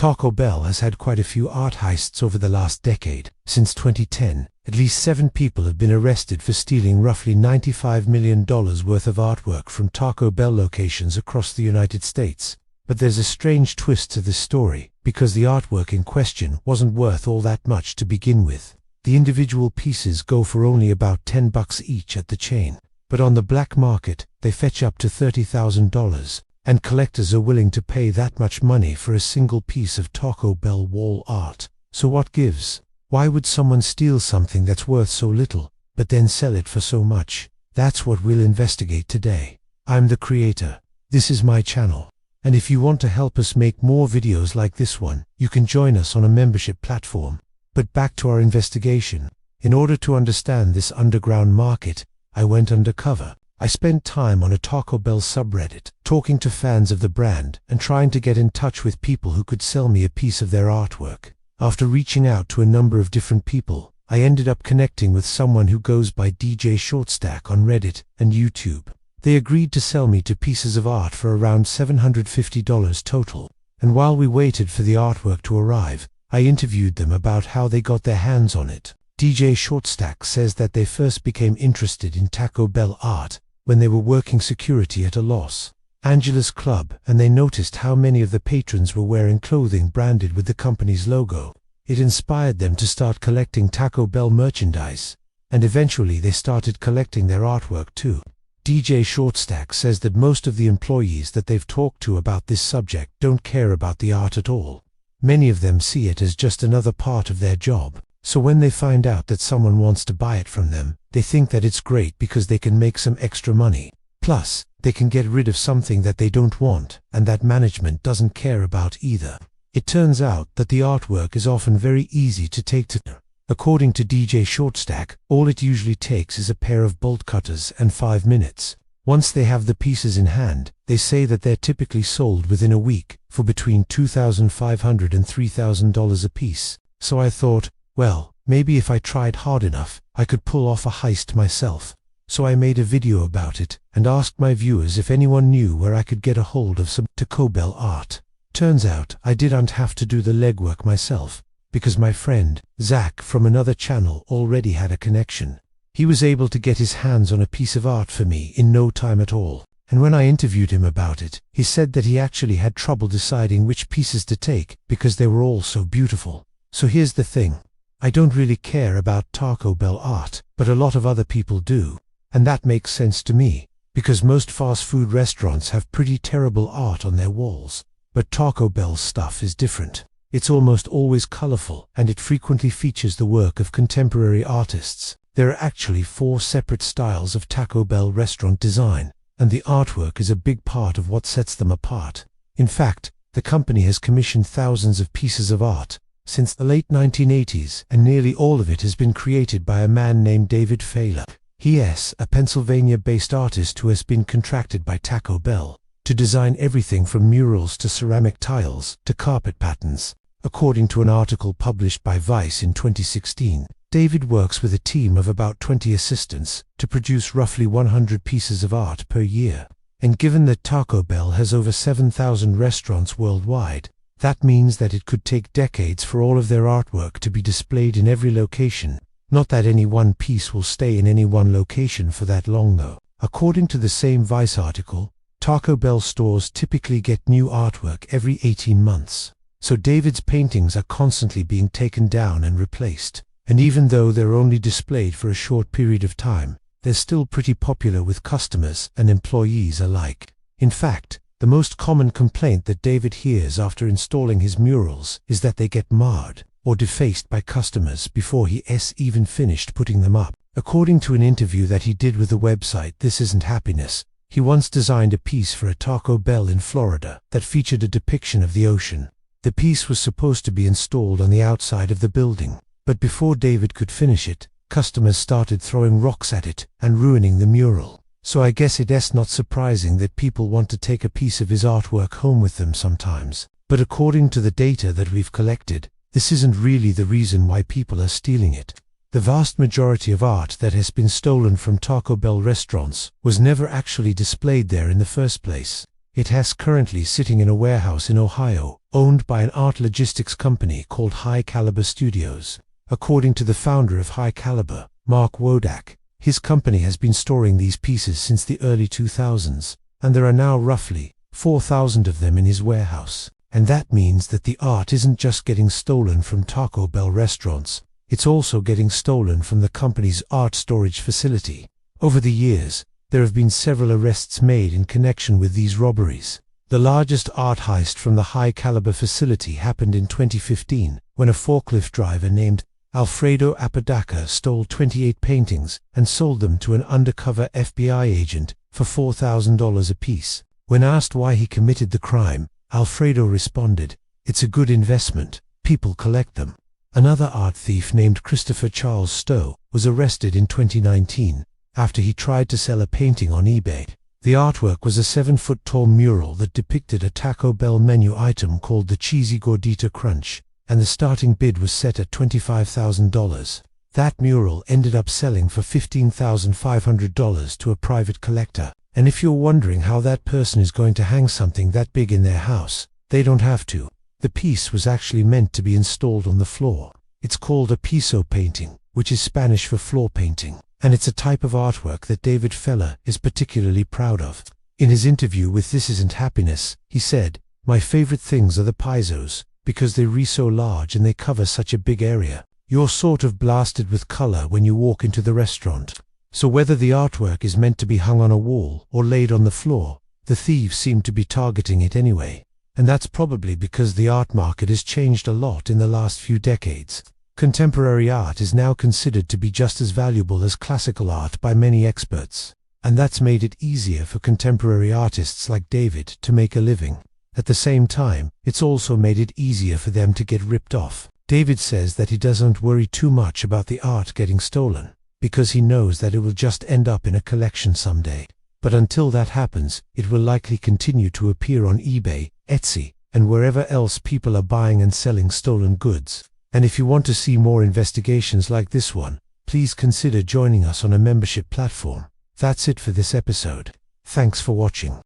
Taco Bell has had quite a few art heists over the last decade. Since 2010, at least 7 people have been arrested for stealing roughly $95 million worth of artwork from Taco Bell locations across the United States. But there's a strange twist to this story, because the artwork in question wasn't worth all that much to begin with. The individual pieces go for only about $10 each at the chain, but on the black market, they fetch up to $30,000. And collectors are willing to pay that much money for a single piece of Taco Bell wall art. So what gives? Why would someone steal something that's worth so little, but then sell it for so much? That's what we'll investigate today. I'm the creator. This is my channel. And if you want to help us make more videos like this one, you can join us on a membership platform. But back to our investigation. In order to understand this underground market, I went undercover. I spent time on a Taco Bell subreddit, talking to fans of the brand and trying to get in touch with people who could sell me a piece of their artwork. After reaching out to a number of different people, I ended up connecting with someone who goes by DJ Shortstack on Reddit and YouTube. They agreed to sell me 2 pieces of art for around $750 total, and while we waited for the artwork to arrive, I interviewed them about how they got their hands on it. DJ Shortstack says that they first became interested in Taco Bell art when they were working security at a Los Angeles club, and they noticed how many of the patrons were wearing clothing branded with the company's logo. It inspired them to start collecting Taco Bell merchandise, and eventually they started collecting their artwork too. DJ Shortstack says that most of the employees that they've talked to about this subject don't care about the art at all. Many of them see it as just another part of their job. So when they find out that someone wants to buy it from them, they think that it's great because they can make some extra money. Plus, they can get rid of something that they don't want and that management doesn't care about either. It turns out that the artwork is often very easy to take to. According to DJ Shortstack, all it usually takes is a pair of bolt cutters and 5 minutes. Once they have the pieces in hand, they say that they're typically sold within a week for between $2,500 and $3,000 a piece. So I thought, well, maybe if I tried hard enough, I could pull off a heist myself. So I made a video about it and asked my viewers if anyone knew where I could get a hold of some Taco Bell art. Turns out I didn't have to do the legwork myself, because my friend, Zach from another channel already had a connection. He was able to get his hands on a piece of art for me in no time at all. And when I interviewed him about it, he said that he actually had trouble deciding which pieces to take because they were all so beautiful. So here's the thing. I don't really care about Taco Bell art, but a lot of other people do. And that makes sense to me, because most fast food restaurants have pretty terrible art on their walls. But Taco Bell's stuff is different. It's almost always colorful, and it frequently features the work of contemporary artists. There are actually 4 separate styles of Taco Bell restaurant design, and the artwork is a big part of what sets them apart. In fact, the company has commissioned thousands of pieces of art since the late 1980s, and nearly all of it has been created by a man named David Failer. He is a Pennsylvania-based artist who has been contracted by Taco Bell to design everything from murals to ceramic tiles to carpet patterns. According to an article published by Vice in 2016, David works with a team of about 20 assistants to produce roughly 100 pieces of art per year. And given that Taco Bell has over 7,000 restaurants worldwide, that means that it could take decades for all of their artwork to be displayed in every location. Not that any one piece will stay in any one location for that long though. According to the same Vice article, Taco Bell stores typically get new artwork every 18 months. So David's paintings are constantly being taken down and replaced. And even though they're only displayed for a short period of time, they're still pretty popular with customers and employees alike. In fact, the most common complaint that David hears after installing his murals is that they get marred or defaced by customers before he's even finished putting them up. According to an interview that he did with the website This Isn't Happiness, he once designed a piece for a Taco Bell in Florida that featured a depiction of the ocean. The piece was supposed to be installed on the outside of the building, but before David could finish it, customers started throwing rocks at it and ruining the mural. So I guess it's not surprising that people want to take a piece of his artwork home with them sometimes. But according to the data that we've collected, this isn't really the reason why people are stealing it. The vast majority of art that has been stolen from Taco Bell restaurants was never actually displayed there in the first place. It has currently sitting in a warehouse in Ohio, owned by an art logistics company called High Caliber Studios. According to the founder of High Caliber, Mark Wodak, his company has been storing these pieces since the early 2000s, and there are now roughly 4,000 of them in his warehouse. And that means that the art isn't just getting stolen from Taco Bell restaurants, it's also getting stolen from the company's art storage facility. Over the years, there have been several arrests made in connection with these robberies. The largest art heist from the High Caliber facility happened in 2015, when a forklift driver named Alfredo Apodaca stole 28 paintings and sold them to an undercover FBI agent for $4,000 apiece. When asked why he committed the crime, Alfredo responded, "It's a good investment, people collect them." Another art thief named Christopher Charles Stowe was arrested in 2019 after he tried to sell a painting on eBay. The artwork was a 7-foot-tall mural that depicted a Taco Bell menu item called the Cheesy Gordita Crunch, and the starting bid was set at $25,000. That mural ended up selling for $15,500 to a private collector. And if you're wondering how that person is going to hang something that big in their house, they don't have to. The piece was actually meant to be installed on the floor. It's called a piso painting, which is Spanish for floor painting, and it's a type of artwork that David Feller is particularly proud of. In his interview with This Isn't Happiness, he said, "My favorite things are the pisos, because they're so large and they cover such a big area. You're sort of blasted with color when you walk into the restaurant." So whether the artwork is meant to be hung on a wall or laid on the floor, the thieves seem to be targeting it anyway. And that's probably because the art market has changed a lot in the last few decades. Contemporary art is now considered to be just as valuable as classical art by many experts. And that's made it easier for contemporary artists like David to make a living. At the same time, it's also made it easier for them to get ripped off. David says that he doesn't worry too much about the art getting stolen, because he knows that it will just end up in a collection someday. But until that happens, it will likely continue to appear on eBay, Etsy, and wherever else people are buying and selling stolen goods. And if you want to see more investigations like this one, please consider joining us on a membership platform. That's it for this episode. Thanks for watching.